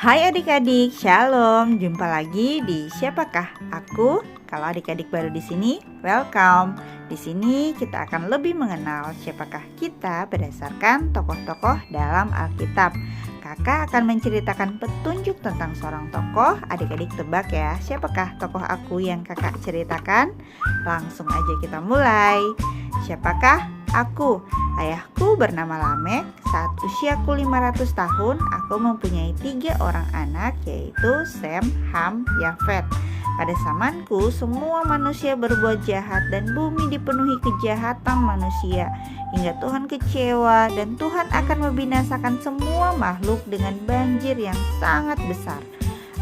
Hai adik-adik, shalom. Jumpa lagi di Siapakah Aku? Kalau adik-adik baru di sini, welcome. Di sini kita akan lebih mengenal siapakah kita berdasarkan tokoh-tokoh dalam Alkitab. Kakak akan menceritakan petunjuk tentang seorang tokoh. Adik-adik tebak ya, siapakah tokoh aku yang kakak ceritakan? Langsung aja kita mulai. Siapakah aku? Ayahku bernama Lamek. Saat usiaku 500 tahun, aku mempunyai 3 orang anak, yaitu Sem, Ham, Yafet. Pada zamanku, semua manusia berbuat jahat dan bumi dipenuhi kejahatan manusia, hingga Tuhan kecewa dan Tuhan akan membinasakan semua makhluk dengan banjir yang sangat besar.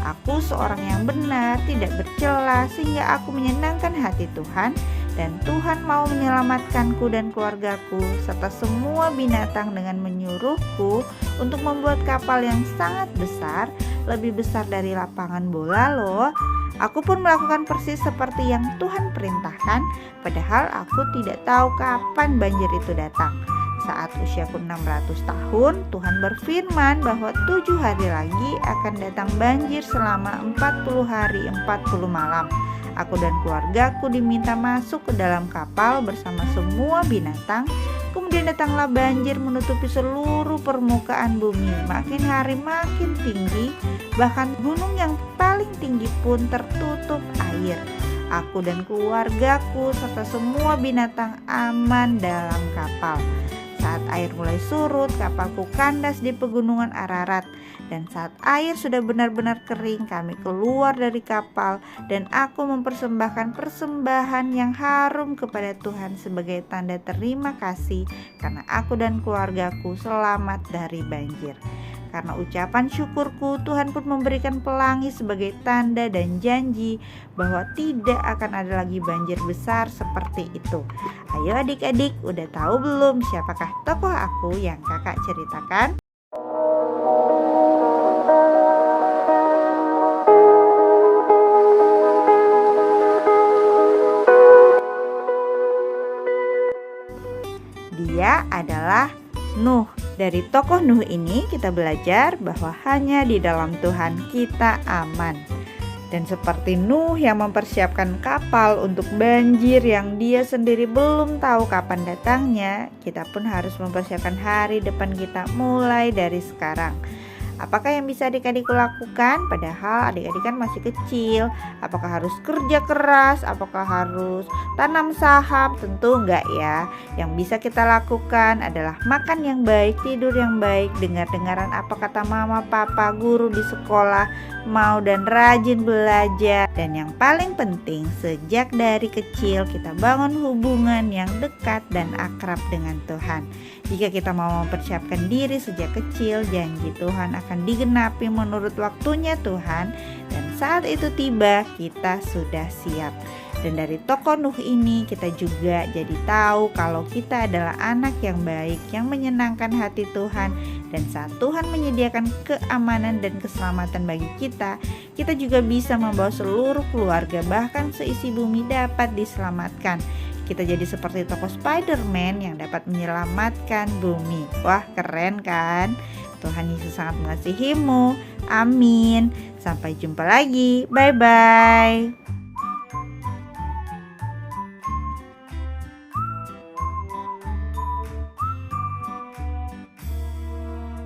Aku seorang yang benar, tidak bercela, sehingga aku menyenangkan hati Tuhan, dan Tuhan mau menyelamatkanku dan keluargaku serta semua binatang dengan menyuruhku untuk membuat kapal yang sangat besar, lebih besar dari lapangan bola loh. Aku pun melakukan persis seperti yang Tuhan perintahkan, padahal aku tidak tahu kapan banjir itu datang. Saat usiaku 600 tahun, Tuhan berfirman bahwa 7 hari lagi akan datang banjir selama 40 hari 40 malam. Aku dan keluargaku diminta masuk ke dalam kapal bersama semua binatang. Kemudian datanglah banjir menutupi seluruh permukaan bumi. Makin hari makin tinggi, bahkan gunung yang paling tinggi pun tertutup air. Aku dan keluargaku serta semua binatang aman dalam kapal. Saat air mulai surut, kapalku kandas di pegunungan Ararat. Dan saat air sudah benar-benar kering, kami keluar dari kapal dan aku mempersembahkan persembahan yang harum kepada Tuhan sebagai tanda terima kasih karena aku dan keluargaku selamat dari banjir. Karena ucapan syukurku, Tuhan pun memberikan pelangi sebagai tanda dan janji bahwa tidak akan ada lagi banjir besar seperti itu. Ayo adik-adik, udah tahu belum siapakah tokoh aku yang kakak ceritakan? Dia adalah Nuh. Dari tokoh Nuh ini kita belajar bahwa hanya di dalam Tuhan kita aman. Dan seperti Nuh yang mempersiapkan kapal untuk banjir yang dia sendiri belum tahu kapan datangnya, kita pun harus mempersiapkan hari depan kita mulai dari sekarang. Apakah yang bisa adik-adik lakukan? Padahal adik-adik kan masih kecil. Apakah harus kerja keras? Apakah harus tanam saham? Tentu enggak ya. Yang bisa kita lakukan adalah makan yang baik, tidur yang baik, dengar-dengaran apa kata mama, papa, guru di sekolah, mau dan rajin belajar. Dan yang paling penting, sejak dari kecil kita bangun hubungan yang dekat dan akrab dengan Tuhan. Jika kita mau mempersiapkan diri sejak kecil, janji Tuhan akan digenapi menurut waktunya Tuhan, dan saat itu tiba kita sudah siap. Dan dari tokoh Nuh ini kita juga jadi tahu kalau kita adalah anak yang baik, yang menyenangkan hati Tuhan. Dan saat Tuhan menyediakan keamanan dan keselamatan bagi kita, kita juga bisa membawa seluruh keluarga, bahkan seisi bumi dapat diselamatkan. Kita jadi seperti tokoh Spider-Man yang dapat menyelamatkan bumi. Wah, keren kan? Tuhan Yesus sangat mengasihimu. Amin. Sampai jumpa lagi. Bye-bye.